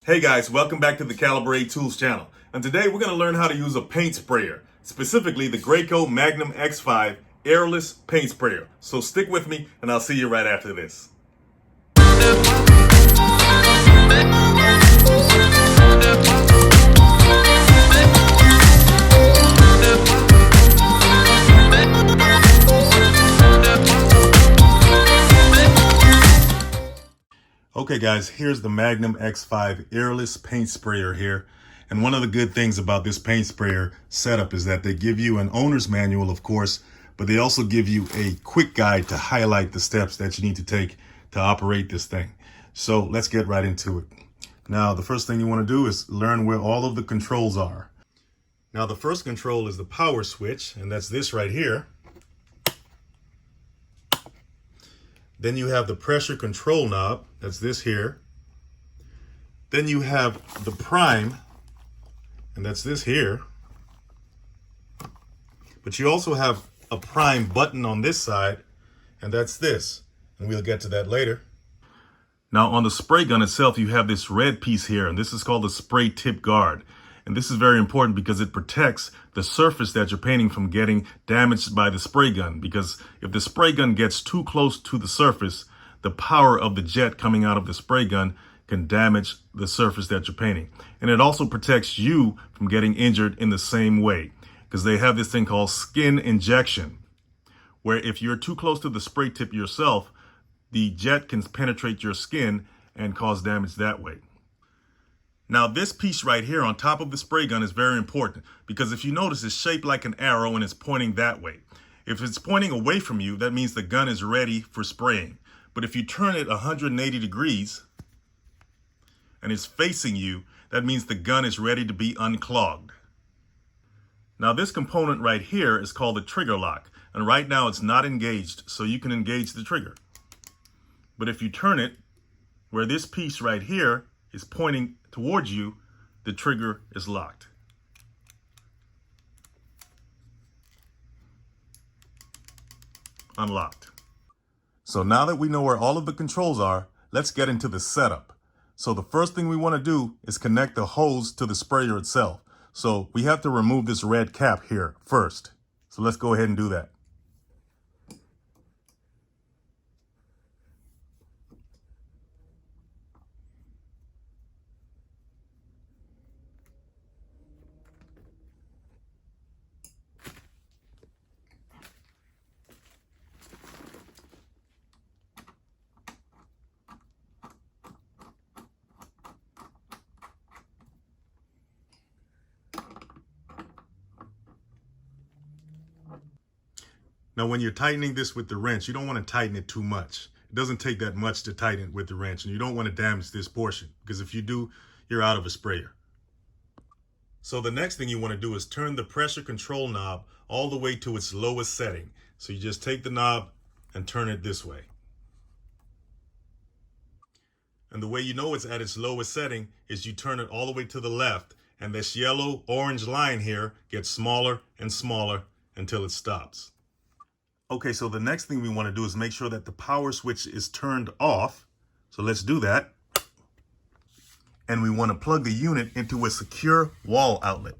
Hey guys, welcome back to the Calibrate Tools channel. And today we're going to learn how to use a paint sprayer, specifically the Graco Magnum X5 airless paint sprayer. So stick with me and I'll see you right after this. Okay guys, here's the Magnum X5 airless paint sprayer here. And one of the good things about this paint sprayer setup is that they give you an owner's manual, of course, but they also give you a quick guide to highlight the steps that you need to take to operate this thing. So let's get right into it. Now, the first thing you want to do is learn where all of the controls are. Now, the first control is the power switch, and that's this right here. Then you have the pressure control knob, that's this here. Then you have the prime, and that's this here. But you also have a prime button on this side, and that's this. And we'll get to that later. Now on the spray gun itself, you have this red piece here, and this is called the spray tip guard. And this is very important because it protects the surface that you're painting from getting damaged by the spray gun. Because if the spray gun gets too close to the surface, the power of the jet coming out of the spray gun can damage the surface that you're painting. And it also protects you from getting injured in the same way, because they have this thing called skin injection, where if you're too close to the spray tip yourself, the jet can penetrate your skin and cause damage that way. Now this piece right here on top of the spray gun is very important because if you notice, it's shaped like an arrow and it's pointing that way. If it's pointing away from you, that means the gun is ready for spraying. But if you turn it 180 degrees and it's facing you, that means the gun is ready to be unclogged. Now this component right here is called the trigger lock, and right now it's not engaged, so you can engage the trigger. But if you turn it where this piece right here is pointing towards you, the trigger is locked. Unlocked. So now that we know where all of the controls are, let's get into the setup. So the first thing we want to do is connect the hose to the sprayer itself. So we have to remove this red cap here first. So let's go ahead and do that. Now, when you're tightening this with the wrench, you don't want to tighten it too much. It doesn't take that much to tighten it with the wrench, and you don't want to damage this portion because if you do, you're out of a sprayer. So the next thing you want to do is turn the pressure control knob all the way to its lowest setting. So you just take the knob and turn it this way. And the way you know it's at its lowest setting is you turn it all the way to the left, and this yellow-orange line here gets smaller and smaller until it stops. Okay, so the next thing we want to do is make sure that the power switch is turned off. So let's do that. And we want to plug the unit into a secure wall outlet.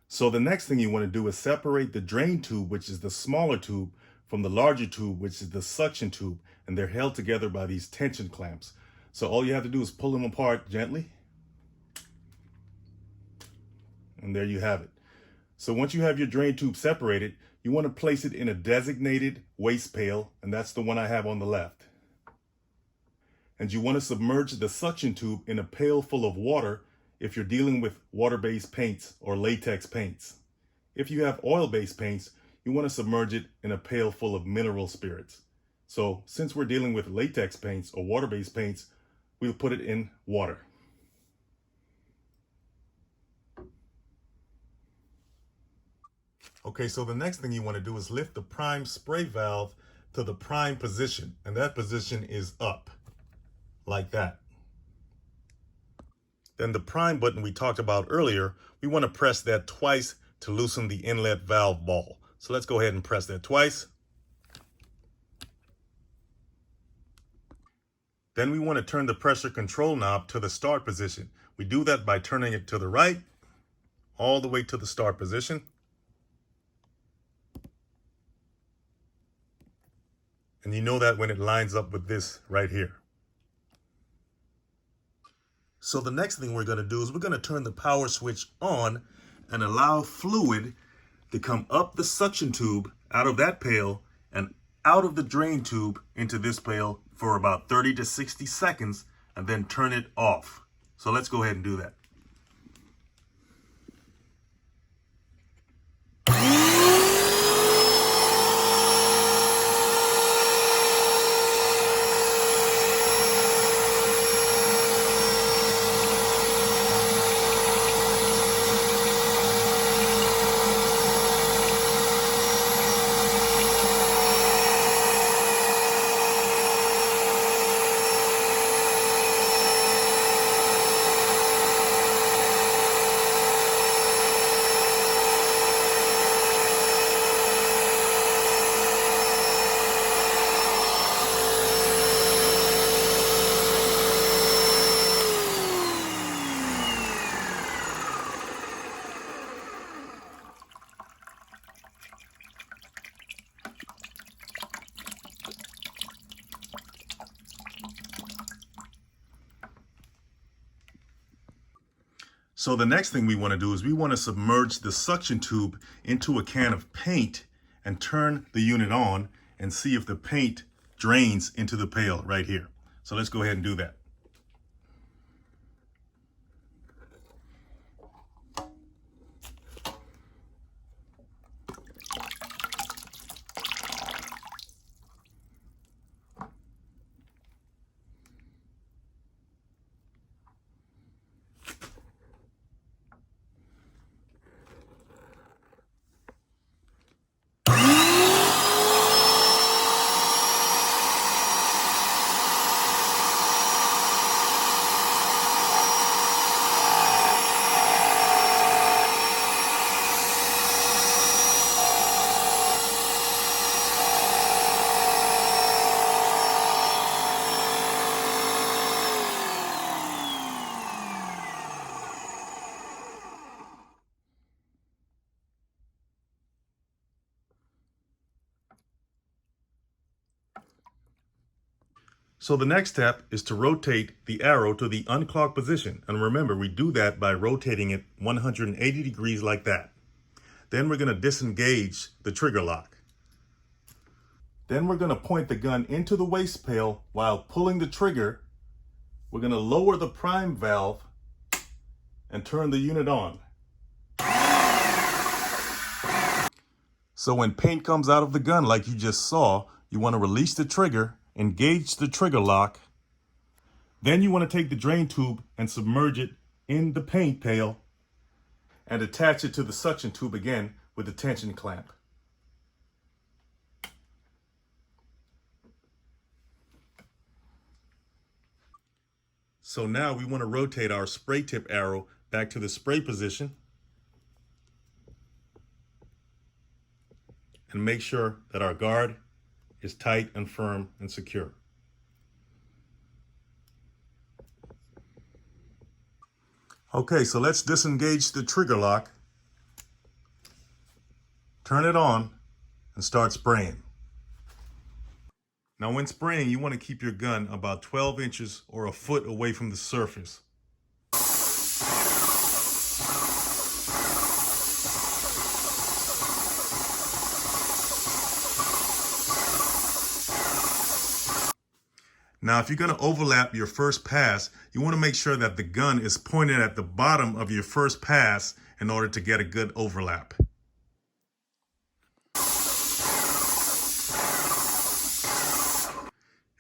So the next thing you want to do is separate the drain tube, which is the smaller tube, from the larger tube, which is the suction tube, and they're held together by these tension clamps. So all you have to do is pull them apart gently. And there you have it. So once you have your drain tube separated, you want to place it in a designated waste pail, and that's the one I have on the left. And you want to submerge the suction tube in a pail full of water if you're dealing with water-based paints or latex paints. If you have oil-based paints, you want to submerge it in a pail full of mineral spirits. So since we're dealing with latex paints or water-based paints, we'll put it in water. Okay, so the next thing you want to do is lift the prime spray valve to the prime position, and that position is up, like that. Then the prime button we talked about earlier, we want to press that twice to loosen the inlet valve ball. So let's go ahead and press that twice. Then we want to turn the pressure control knob to the start position. We do that by turning it to the right, all the way to the start position. And you know that when it lines up with this right here. So the next thing we're going to do is we're going to turn the power switch on and allow fluid to come up the suction tube out of that pail and out of the drain tube into this pail for about 30 to 60 seconds and then turn it off. So let's go ahead and do that. So the next thing we want to do is we want to submerge the suction tube into a can of paint and turn the unit on and see if the paint drains into the pail right here. So let's go ahead and do that. So the next step is to rotate the arrow to the unclocked position. And remember, we do that by rotating it 180 degrees like that. Then we're going to disengage the trigger lock. Then we're going to point the gun into the waste pail while pulling the trigger. We're going to lower the prime valve and turn the unit on. So when paint comes out of the gun like you just saw, you want to release the trigger, engage the trigger lock. Then you want to take the drain tube and submerge it in the paint pail and attach it to the suction tube again with a tension clamp. So now we want to rotate our spray tip arrow back to the spray position and make sure that our guard is tight and firm and secure. Okay, so let's disengage the trigger lock, turn it on, and start spraying. Now when spraying, you want to keep your gun about 12 inches or a foot away from the surface. Now, if you're going to overlap your first pass, you want to make sure that the gun is pointed at the bottom of your first pass in order to get a good overlap.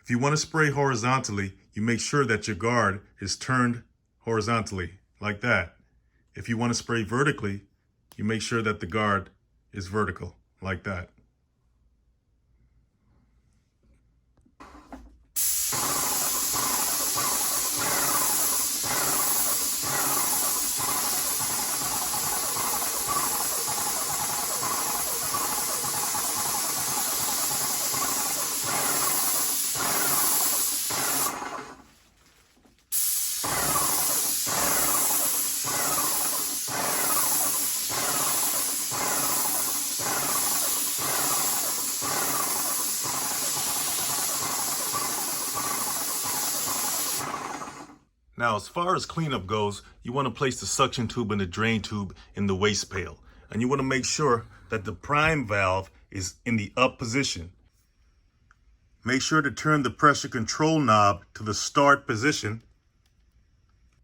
If you want to spray horizontally, you make sure that your guard is turned horizontally, like that. If you want to spray vertically, you make sure that the guard is vertical, like that. Now, as far as cleanup goes, you want to place the suction tube and the drain tube in the waste pail. And you want to make sure that the prime valve is in the up position. Make sure to turn the pressure control knob to the start position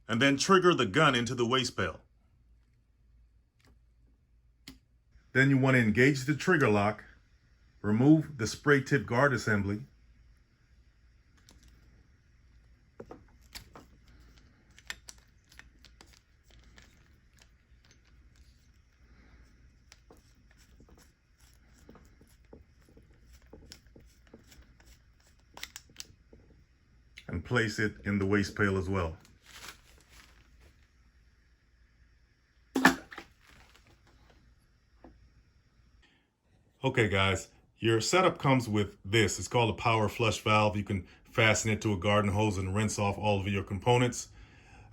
and then trigger the gun into the waste pail. Then you want to engage the trigger lock, remove the spray tip guard assembly, and place it in the waste pail as well. Okay guys, your setup comes with this. It's called a power flush valve. You can fasten it to a garden hose and rinse off all of your components.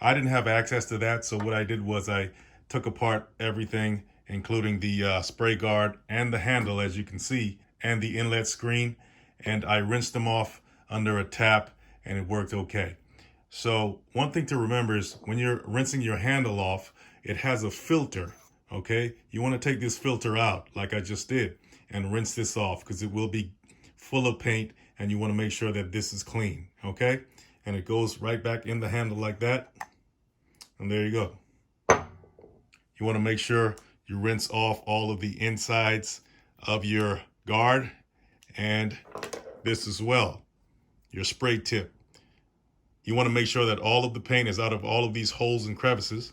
I didn't have access to that, so what I did was I took apart everything, including the spray guard and the handle, as you can see, and the inlet screen, and I rinsed them off under a tap, and it worked okay. So one thing to remember is when you're rinsing your handle off, it has a filter, okay? You want to take this filter out like I just did and rinse this off because it will be full of paint, and you want to make sure that this is clean, okay? And it goes right back in the handle like that, and there you go. You want to make sure you rinse off all of the insides of your guard and this as well, your spray tip. You want to make sure that all of the paint is out of all of these holes and crevices,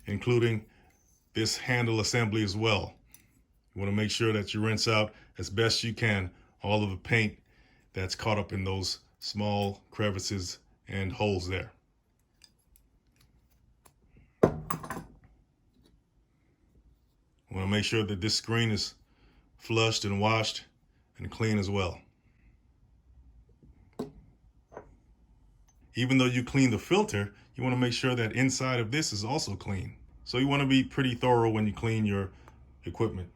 including this handle assembly as well. You want to make sure that you rinse out as best you can all of the paint that's caught up in those small crevices and holes there. You want to make sure that this screen is flushed and washed and clean as well. Even though you clean the filter, you want to make sure that inside of this is also clean. So you want to be pretty thorough when you clean your equipment.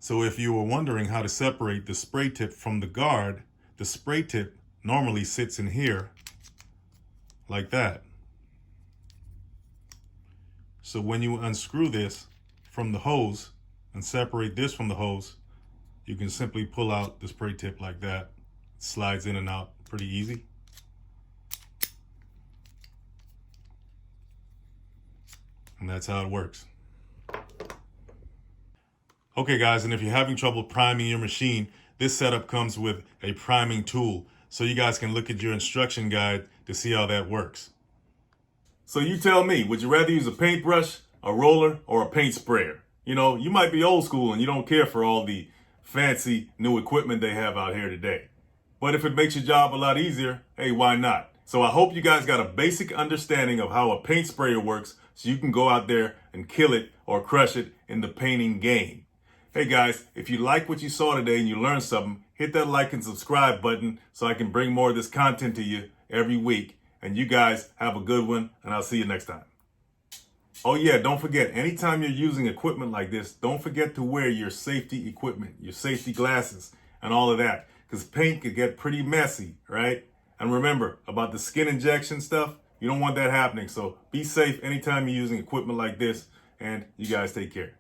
So if you were wondering how to separate the spray tip from the guard, the spray tip normally sits in here like that. So when you unscrew this from the hose and separate this from the hose, you can simply pull out the spray tip like that. It slides in and out pretty easy. And that's how it works. Okay guys, and if you're having trouble priming your machine, this setup comes with a priming tool. So you guys can look at your instruction guide to see how that works. So you tell me, would you rather use a paintbrush, a roller, or a paint sprayer? You know, you might be old school and you don't care for all the fancy new equipment they have out here today. But if it makes your job a lot easier, hey, why not? So I hope you guys got a basic understanding of how a paint sprayer works so you can go out there and kill it or crush it in the painting game. Hey guys, if you like what you saw today and you learned something, hit that like and subscribe button so I can bring more of this content to you every week. And you guys have a good one, and I'll see you next time. Oh yeah, don't forget, anytime you're using equipment like this, don't forget to wear your safety equipment, your safety glasses, and all of that, because paint could get pretty messy, right? And remember, about the skin injection stuff, you don't want that happening. So be safe anytime you're using equipment like this, and you guys take care.